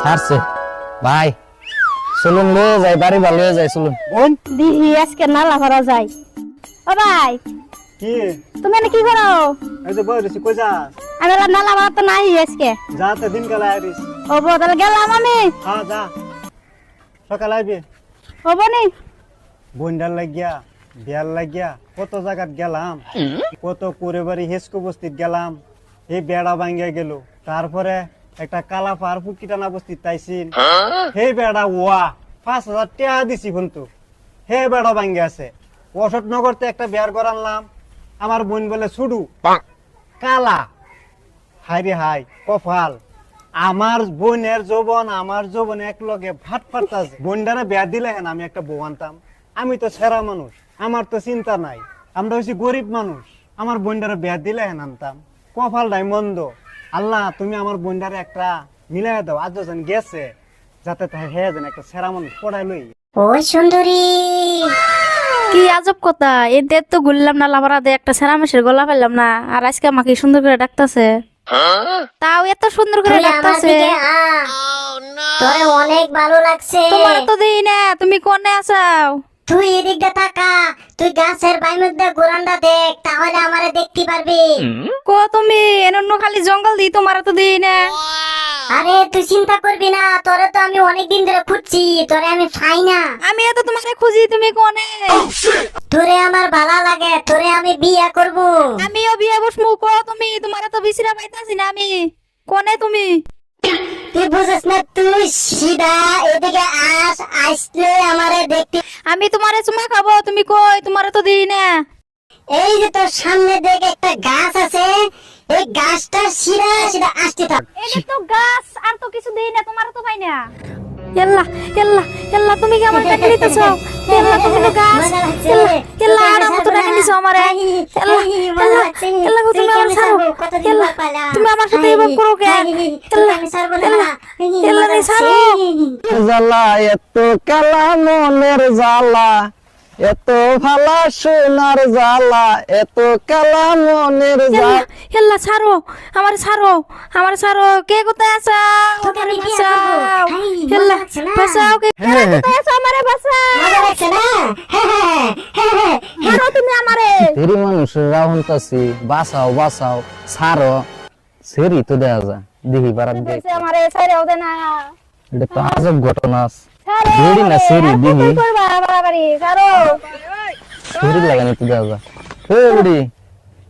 ছাড়ছে ভাই, চলুন লয়ে যাই, বাড়ি ভালো হয়ে যায়, চলুন। বোন দিহি আজকে নালা ভরা যায়। ও ভাই, কি তুমি এনে কি করো? এই যে বই রয়েছি, কই যাস? আমি বললাম নালা ভরা তো নাই আজকে। যা তো দিন কালে আইরিস। ও বো, তাহলে গেলাম আমি। হ্যাঁ যা, সকালে আইবি। ও বনি, বন্ডার লাগিয়া বিয়ার লাগিয়া কত জায়গাত গেলাম, কত কুড়ে বাড়ি হেসকো বস্তিত গেলাম, এই বেড়া ভাঙ্গিয়া গেল। তারপরে একটা কালা পাহাড় ফুকিটানা বস্তিত তাইছিন, হে বেড়া ওয়া 5,000 টাকা দিছি কিন্তু হে বেড়া ভাঙ্গি আছে। অসৎ নগরতে একটা বিয়ার করালাম, আমার বোন বলে ছুডু কালা। হাই রে হাই কপাল, আমার বোনের যৌবন আমার যৌবন এক লগে ভাট ফাটতাছে। বোনডারে বিয়া দিলে হেন আমি একটা বউ আনতাম। আমি তো সেরা মানুষ, আমার তো চিন্তা নাই, আমরা হচ্ছি গরিব মানুষ। আমার বোনডারে বিয়া দিলে হেন আনতাম। কপাল নাই মন্দ। আল্লাহ তুমি আমার বোনডারে একটা মিলাই দাও, আজ যেন গেছে যাতে হে যেন একটা সেরা মানুষ পড়াই লই। ওই সুন্দরী, কি আজব কথা! এই দেখ তো ঘুরলাম না লাভারা দে, একটা সেরা মাসের গলা পেলাম না, আর আজকে আমাকে সুন্দর করে ডাকতাছে। তাও এত সুন্দর করে তুই আমার ডাকতাছে। দিকে আ। তোরে অনেক ভালো লাগছে। তোমার তো দেই না, তুমি কোনে আছাও? তুই এদিকটা তাকা, তুই গাছের বাইর মধ্যে গোরান্ডা দেখ, তাহলে আমারে দেখতে পারবি। কো তুমি এনন্য খালি জঙ্গল দিই, তোমার তো দেই না। আরে তুই চিন্তা করবি না, তোরে তো আমি অনেকদিন ধরে খুঁজছি, তোরে আমি পাই না। আমি এত তোমাকে খুঁজি, তুমি কোনে? তোরে আমার ভালো লাগে, তোরে আমি বিয়ে করব। আমিও বিয়ে বসমু। কো তুমি, তোমার তো বিছরা পাইতাছি না আমি। কোনে তুমি? তুই বুঝিস না, তুই সিধা এদিকে আস, আসলে আমারে দেখতে। আমি তোমারে চুমা খাবো, তুমি কই? তোমার তো দিই না। এই যে তোর সামনে দেখ একটা গাছ আছে, এই গাছটা সিধা সিধা আসতে থাক। এটা তো গাছ, আর তো কিছু দেই না, তোমার তো পাই না। এল্লা এল্লা এল্লা, তুমি কি আমার টাকা নিতেছো? এল্লা তুমি তো গাছ। মজা লাগছে। এল্লা এল্লা, আর মতো টাকা নিছো আমারে। এল্লা এল্লা এল্লা, গো তুমি আমার ছাড়ো। এল্লা তুমি আমার সাথে এভাবে করো কেন? এল্লা এল্লা এল্লা, রে ছাড়ো। জ্বালা এত কালা মনের জ্বালা, এত ভালা সোনার জ্বালা, এত কালা মনের জ্বালা। এল্লা ছাড়ো, আমারে ছাড়ো, আমারে ছাড়ো। কে কোথায় আছো? তোকে আমারে আমি বিয়ে বাঁচাও। করবো। হাই, মজা এল্লা লাগছে না? বাঁচাও, কে কোথায় আছো? আমারে বাঁচাও। মজা লাগছে না? ছাড়ো তুমি আমারে। ধীরে মানুষের রাহুনতাছি, বাঁচাও বাঁচাও, ছাড়ো। সেরি তো দেয়া যা, দেখি বারাত দেখ। আমারে ছাড়াও দে না। এটা তো আজব ঘটনা। ছাড়ো দেরি না, সেরি আমারে। দিহি। কি করবা বাড়াবাড়ি? ছাড়ো। সেরি লাগানি তো দেয়া যা। হে বুড়ি,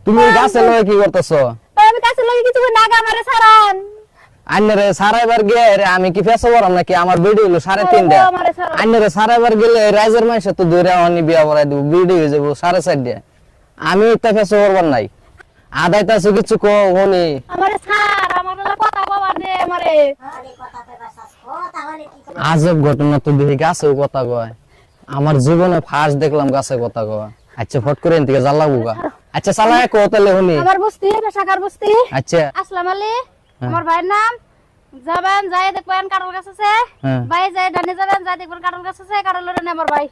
তুমি ওই গাছের লগে কি করতেছো? আমি কাছে লাগি কিছু না, গা আমারে ছাড়ান। আন্নারে সারাইবার গিয়ে রে আমি কি ফেসো বরাম নাকি? আমার বিডি হলো 3.5টা। আমারে ছাড়ো। আন্নারে সারাইবার গেলে রাইজের মাইসে তো দূরে অনি বিয়া বড়াই দেব, বিডি হয়ে যাবো 4.5টা। আমি একটা ফেসো করবার নাই, আদাইতাছো কিছু কো হনি। আমারে ছাড়, আমারে কথা কবার দে আমারে। আজব ঘটনা তো দেখি গাছেও কথা কয়। আমার জীবনে ফার্স্ট দেখলাম গাছে কথা কয়। আচ্ছা ফট করে এনতিকে জাল লাগবো গা। আচ্ছা চালায় কো তাহলে হনি। আমার বস্তি, পেশাকার বস্তি। আচ্ছা আসসালামু আলাইকুম। আমার ভাইয়ের নাম। যাবেন, যাই দেখবেন কাটল গাছ আছে। হ্যাঁ। ভাই যাই ডানে যাবেন, যাই দেখবেন কাটল গাছ আছে। কাটলের ডানে আমার ভাই।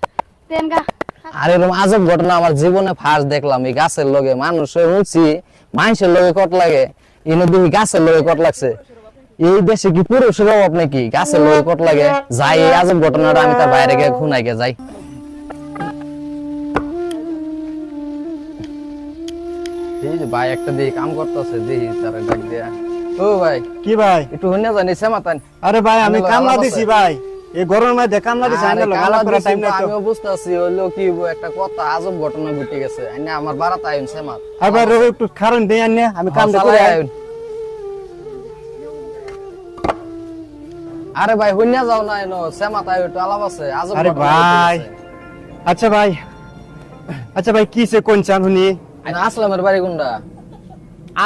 দেন গা। আর এরকম আজব ঘটনা আমার জীবনে ফার্স্ট দেখলাম। এই গাছের লগে মানুষ শুনছি, মানুষের লগে কট লাগে, এনে দেখি গাছের লগে কট লাগছে। এই দেশে কি পুরুষের অভাব নাকি গাছের লগে কট লাগে? যাই, এই আজব ঘটনাটা আমি তার বাইরে গিয়ে খুনাই গে যাই। এই যে ভাই একটা দিয়ে কাম করতেছে, দেখি তারা ডাক দিয়া। ও ভাই, কি ভাই? একটু হইনা জানি সেমাতান। আরে ভাই আমি আল্লাহ, কামলা আল্লাহ দিছি আছে। ভাই, এই গরমের মধ্যে কামলা দিছি। আরে আইনা কালা লাগা করে দিছি টাইম তো, নাই তো। আমিও বুঝতাছি হইলো কি একটা কথা, আজব ঘটনা ঘটে গেছে। আইনা আমার বারাত আইন সেমাত। আর ভাই রবি একটু কারণ দেই আনে, আমি কামটা করে চালাই আই। আইন। আরে ভাই হইনা যাও না, এনো সেমাত আই একটু আলাপ আছে, আজব আরে ঘটনা ঘটে ভাই, গেছে। আচ্ছা ভাই, আচ্ছা ভাই কি সে কোন চান শুনি? আইনা আসলামের বাড়ি কোনটা?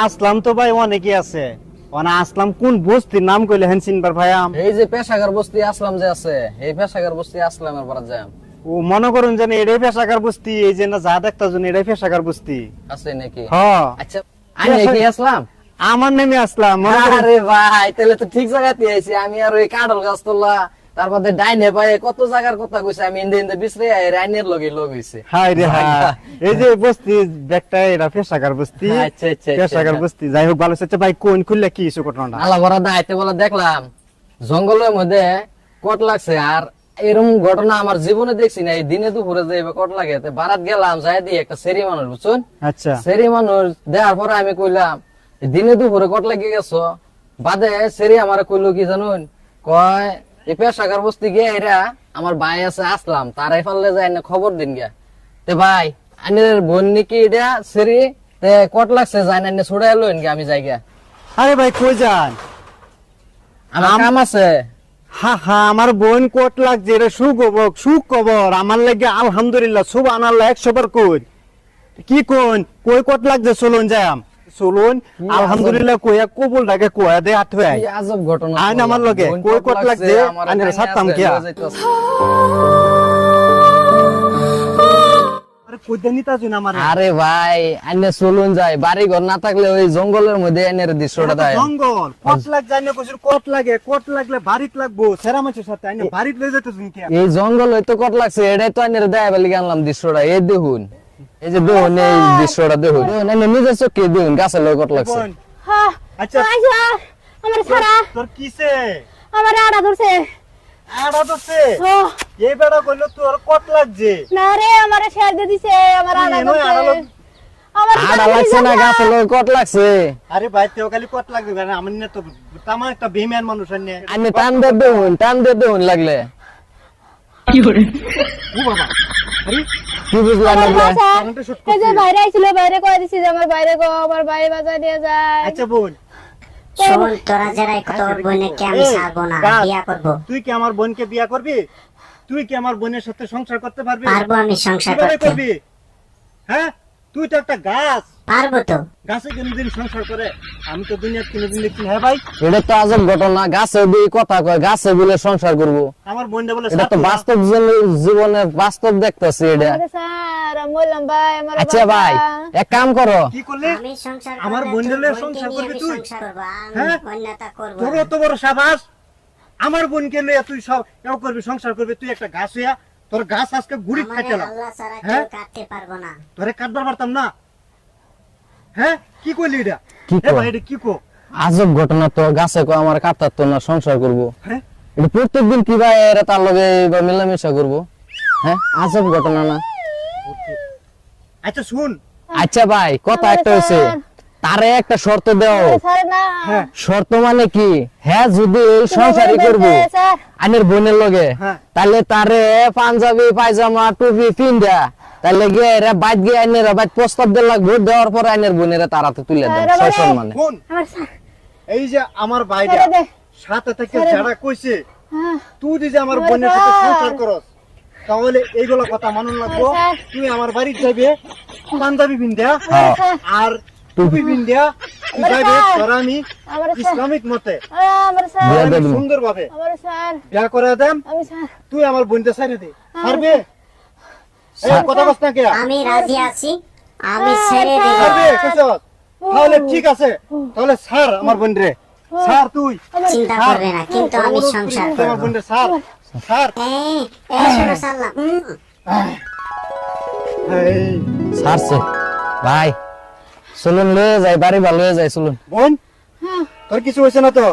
আসলাম তো ভাই অনেকে আছে, অনা আসলাম কোন বস্তির নাম কইলে হেন চিনবার ভাই আম। এই যে পেশাগার বস্তি আসলাম যে আছে, এই পেশাগার বস্তি আসলামের বাড়ি যাই। ও মনে করুন জানি এটাই পেশাকার বস্তি, এই যে না যা দেখতা জন এটাই পেশাকার বস্তি। আছে নাকি? হ্যাঁ আচ্ছা আমি কি আসলাম? আমার নামে আসলাম, মনে করুন। আরে ভাই তাহলে তো ঠিক জায়গাতে আইছি আমি। আর ওই কাঁঠাল গাছ তোলা, তারপরে ডাইনে পায়ে কত জায়গার কথা কইছে আমি। ইন্দে ইন্দে বিছরে রাইনের লগে লগ হইছে। হাই রে হাই, এই যে বস্তি দেখটা এটা পেশাকার বস্তি। আচ্ছা, আচ্ছা, পেশাকার আচ্ছা। বস্তি, যাই হোক ভালো আছে। আচ্ছা ভাই কোন খুললে কি ইস্যু ঘটনাটা? আলা বড় দাইতে বলে দেখলাম জঙ্গলের মধ্যে কট লাগছে, আর এরকম ঘটনা আমার জীবনে দেখছি না। এই দিনে দুপুরে যে এবার কট লাগে, বারাত গেলাম যাই দিয়ে একটা সেরি মানুষ, বুঝছেন, আচ্ছা সেরি মানুষ দেওয়ার পরে আমি কইলাম এই দিনে দুপুরে কট লাগে গেছো, বাদে সেরি আমার কইলো কি জানুন, কয় এই পেশাকার বস্তি গিয়ে এরা আমার ভাই আছে আসলাম, তারাই ফাললে যায় না খবর দিন গিয়া। তে ভাই আনের বোন নাকি এটা সেরি, তে কট লাগছে যায় না ছুড়াই লইন গিয়া, আমি যাই গিয়া, আরে ভাই কই যান? আমার কাম আছে। হা হা, আমার বোন কোট লাগছে, এটা সুখবর আমার লাগে, আলহামদুলিল্লাহ সুবহানাল্লাহ 100 বার কই। কি কোন কই কোট লাগছে, চলুন যাম, চলুন আলহামদুলিল্লাহ কইয়া কবুলটাকে কইয়া দে হাত হয়ে কি আজব ঘটনা আইন আমার লগে বোন কই কট কোট লাগছে, আমার আইনের এখানে সাততাম আছে, কিয়া। লয়ে যাইতাছে। আরে কইতে নিতা জুন আমারে, আরে ভাই আইনে চলুন যাই, বাড়ি ঘর না থাকলে ওই জঙ্গলের মধ্যে আইনের দৃশ্যটা দেয়। জঙ্গল কোট লাগ জানে কইছুর, কোট লাগে, কোট লাগলে বাড়িত লাগবো, সেরা মানুষের সাথে আইনে বাড়িত লই যেতে জুন কিয়া। এই জঙ্গল হয়তো কট লাগছে, এটাই তো আইনের দেয় বলে আনলাম দৃশ্যটা। এই দেখুন, এই যে দেখুন এই দৃশ্যটা দেখুন, আইনে নিজের চোখে দেখুন গাছের লগে কট লাগছে। বোন, হ্যাঁ আচ্ছা আইসা আমার সারা তোর কিসে আমার আড়া ধরছে। আড়া দছে ও এই বেড়া কইলো তোর কোট লাগছে, না রে আমার শেয়ার দিয়ে দিছে, আমার আড়া তুই এনো আড়া ধরছে। লগ- আমার আড়া লাগছে না, গাছের লগে কট লাগছে। আরে ভাই তেও খালি কোট লাগবে কারণ আমি না তো তামা একটা বেইমান মানুষ আনে। আইনে টান দিয়ে দেখুন, টান দিয়ে দেখুন লাগলে। ও বাবা, আরে কি বুঝলাম না? কারেন্টে শুট এই যে করছিস। বাইরে আইছিল, বাইরে কই দিছি যে আমার বাইরে গো, আমার বাইরে বাজার নিয়ে যায়। আচ্ছা বোন, শোন, তোরা যারা তোর বোনকে আমি ছাড়বো না, গাছ, বিয়া করবো। তুই কি আমার বোনকে বিয়া করবি? তুই কি আমার বোনের সাথে সংসার করতে পারবি? পারবো আমি সংসার কিভাবে করতে, করবি? হ্যাঁ, তুই তো একটা গাছ, পারবো তো। গাছে কোনদিন সংসার করে? আমি তো দুনিয়ার কোনদিন দেখছি না। হ্যাঁ ভাই, এটা তো আজব ঘটনা, গাছে দিয়ে কথা কয়, গাছে বলে সংসার করবো। আমার বোনটা বলে এটা তো সাথী। বাস্তব জীবনের বাস্তব দেখতেছি এটা। আরে স্যার আমি বললাম ভাই আমার আচ্ছা ভাই এক কাম করো, কি করলি? আমি সংসার আমার করলে বোনের তোর লইয়া বোনকে সংসার নিয়ে করবি আমি তুই? সংসার করবো, আমি হ্যাঁ? কন্যাতা করবো তোর না। অত বড় সাবাস, আমার বোনকে লইয়া তুই সব এও করবি, সংসার করবি? তুই একটা গাছ হইয়া, তোর গাছ আজকে গুড়ি আমারে খাইতেলাম, আল্লাহ ছাড়া হ্যাঁ? কেউ কাটতে পারবো না। তোরে কাটবার পারতাম না। হ্যাঁ, কি কইলি এটা? কি এ কও? ভাই এটা কি কো? আজব ঘটনা তো, গাছে কয় আমার কাটার তো না, সংসার করবো। হ্যাঁ, এটা প্রত্যেকদিন কি ভাই এরা তার লগে বা মেলামেশা করবো? হ্যাঁ আজব ঘটনা না? আচ্ছা শুন, আচ্ছা ভাই কথা একটা হয়েছে, তারে একটা শর্ত দাও। স্যার না হ্যাঁ শর্ত মানে কি? হ্যাঁ যদি এই সংসারই করবো স্যার আইনের বোনের লগে, হ্যাঁ। তাহলে তারে পাঞ্জাবি পায়জামা টুপি পিন্দা, তাহলে গিয়ে এরা বাইত গিয়ে আইনের বাইত প্রস্তাব দিয়ে লাগবো, দেওয়ার পরে আইনের বোনেরা তারাতে তুলে দেন আরে সম্মানে। শুন, আমার স্যার এই যে আমার ভাইরা ছেড়ে দে। সাথে থেকে ছেড়ে দে। যারা কইছে হ্যাঁ তুই যে আমার আমার বোনের সাথে ভাই। সংসার করস, তাহলে এইগুলো কথা মানুন লাগবো। আমার ভাই। তুই আমার বাড়ি যাবে পাঞ্জাবি পিন্দা হ্যাঁ। আর টুপি পিন্দা, তুই আমার যাবে ভাই। তোরা আমি আমার স্যার ইসলামিক মতে আমার স্যার বিয়া দিয়ে দিবো। সুন্দর ভাবে আমার স্যার বিয়া করে দেন। আমি স্যার তুই আমার বোনটা ছাড়ে দে, ছাড়বে? এই কথা বস না কে? আমি রাজি আছি, আমি ছেড়ে দেব। ছাড়বে কইছস? তাহলে ঠিক আছে, তাহলে ছাড় আমার বোন রে, ছাড় তুই, চিন্তা করবে না, কিন্তু আমি সংসার তুই আমার করবো। বোন রে ছাড়, ছাড়। এই শোনো সাল্লাম, এই ছাড়ছে ভাই, চলুন লয়ে যাই, বাড়ি ভালো লয়ে যাই, চলুন। বোন, তোর কিছু হয়েছে না তো?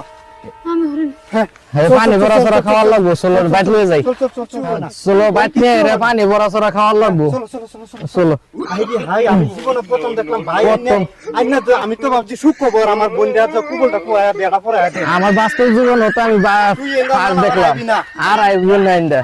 আমি হরিণ হ্যাঁ, হ্যাঁ পানি বড়া চড়া খাওয়ার লাগবো, চলো বাইট লয়ে যাই, চল চল চল চল না। চলো বাইট নিয়ে রে পানি বড়া চড়া খাওয়ার লাগবো, চল চল চল চল। চলো। হাই আমি জীবনে প্রথম দেখলাম ভাই প্রথম। আইনা তো আমি তো ভাবছি সুখবর আমার বোনটা তো কুবলটা কোয়া বেড়া পড়া আছে। আমার বাস্তব জীবন হতো আমি তুই এগুলো ফার্স্ট আমার দেখলাম, আইবি না। আর আইবো না ইন্দা।